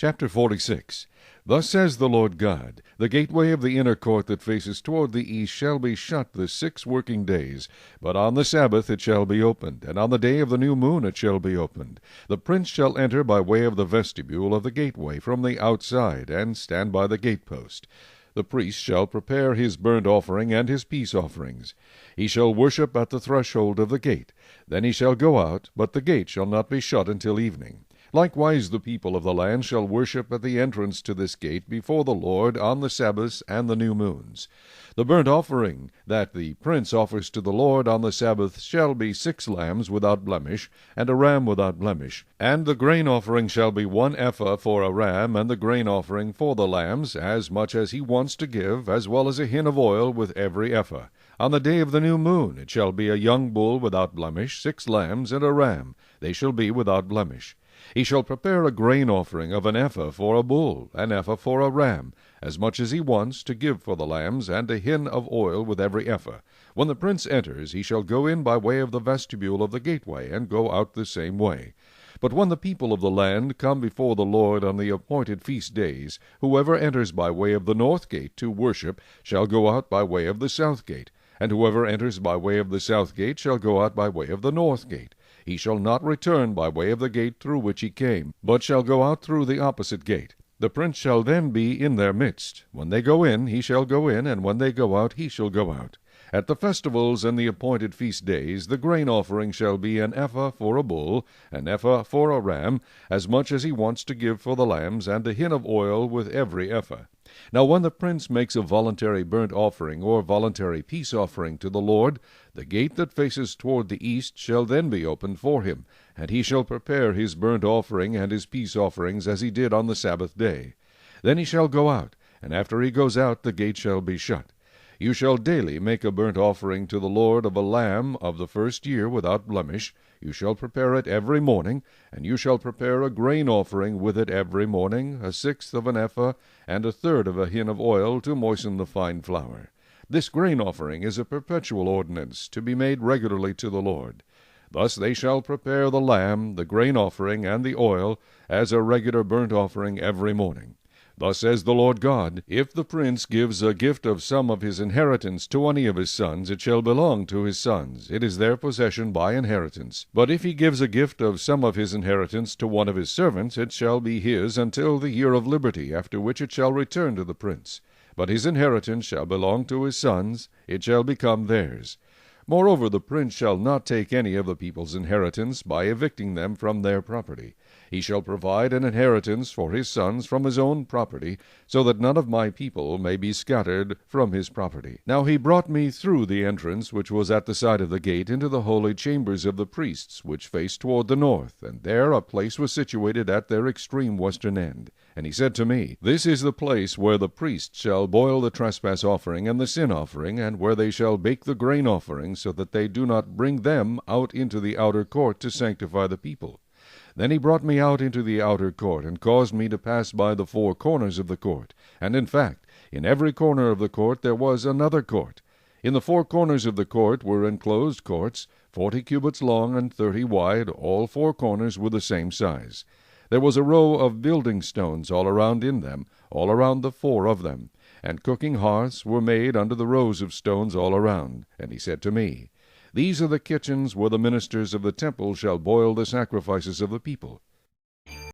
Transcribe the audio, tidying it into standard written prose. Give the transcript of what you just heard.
Chapter 46. Thus says the Lord God, The gateway of the inner court that faces toward the east shall be shut the 6 working days, but on the Sabbath it shall be opened, and on the day of the new moon it shall be opened. The prince shall enter by way of the vestibule of the gateway from the outside, and stand by the gatepost. The priest shall prepare his burnt offering and his peace offerings. He shall worship at the threshold of the gate. Then he shall go out, but the gate shall not be shut until evening. Likewise the people of the land shall worship at the entrance to this gate before the Lord on the Sabbaths and the new moons. The burnt offering that the prince offers to the Lord on the Sabbath shall be 6 lambs without blemish, and a ram without blemish. And the grain offering shall be 1 ephah for a ram, and the grain offering for the lambs, as much as he wants to give, as well as a hin of oil with every ephah. On the day of the new moon it shall be a young bull without blemish, 6 lambs, and a ram. They shall be without blemish. He shall prepare a grain offering of 1 ephah for a bull, 1 ephah for a ram, as much as he wants to give for the lambs, and a hin of oil with every ephah. When the prince enters, he shall go in by way of the vestibule of the gateway, and go out the same way. But when the people of the land come before the Lord on the appointed feast days, whoever enters by way of the north gate to worship shall go out by way of the south gate, and whoever enters by way of the south gate shall go out by way of the north gate. He shall not return by way of the gate through which he came, but shall go out through the opposite gate. The prince shall then be in their midst. When they go in, he shall go in, and when they go out, he shall go out. At the festivals and the appointed feast days, the grain offering shall be 1 ephah for a bull, 1 ephah for a ram, as much as he wants to give for the lambs, and a hin of oil with every ephah. Now when the prince makes a voluntary burnt offering or voluntary peace offering to the Lord, the gate that faces toward the east shall then be opened for him, and he shall prepare his burnt offering and his peace offerings as he did on the Sabbath day. Then he shall go out, and after he goes out the gate shall be shut. You shall daily make a burnt offering to the Lord of a lamb of the first year without blemish. You shall prepare it every morning, and you shall prepare a grain offering with it every morning, 1/6 of an ephah, and 1/3 of a hin of oil to moisten the fine flour. This grain offering is a perpetual ordinance, to be made regularly to the Lord. Thus they shall prepare the lamb, the grain offering, and the oil, as a regular burnt offering every morning. Thus says the Lord God, If the prince gives a gift of some of his inheritance to any of his sons, it shall belong to his sons. It is their possession by inheritance. But if he gives a gift of some of his inheritance to one of his servants, it shall be his until the year of liberty, after which it shall return to the prince. But his inheritance shall belong to his sons, it shall become theirs. Moreover, the prince shall not take any of the people's inheritance by evicting them from their property. He shall provide an inheritance for his sons from his own property, so that none of my people may be scattered from his property. Now he brought me through the entrance which was at the side of the gate into the holy chambers of the priests, which faced toward the north, and there a place was situated at their extreme western end. And he said to me, This is the place where the priests shall boil the trespass offering and the sin offering, and where they shall bake the grain offering, so that they do not bring them out into the outer court to sanctify the people. Then he brought me out into the outer court, and caused me to pass by the 4 corners of the court. And in fact, in every corner of the court there was another court. In the 4 corners of the court were enclosed courts, 40 cubits long and 30 wide, all 4 corners were the same size. There was a row of building stones all around in them, all around the 4 of them, and cooking hearths were made under the rows of stones all around. And he said to me, These are the kitchens where the ministers of the temple shall boil the sacrifices of the people.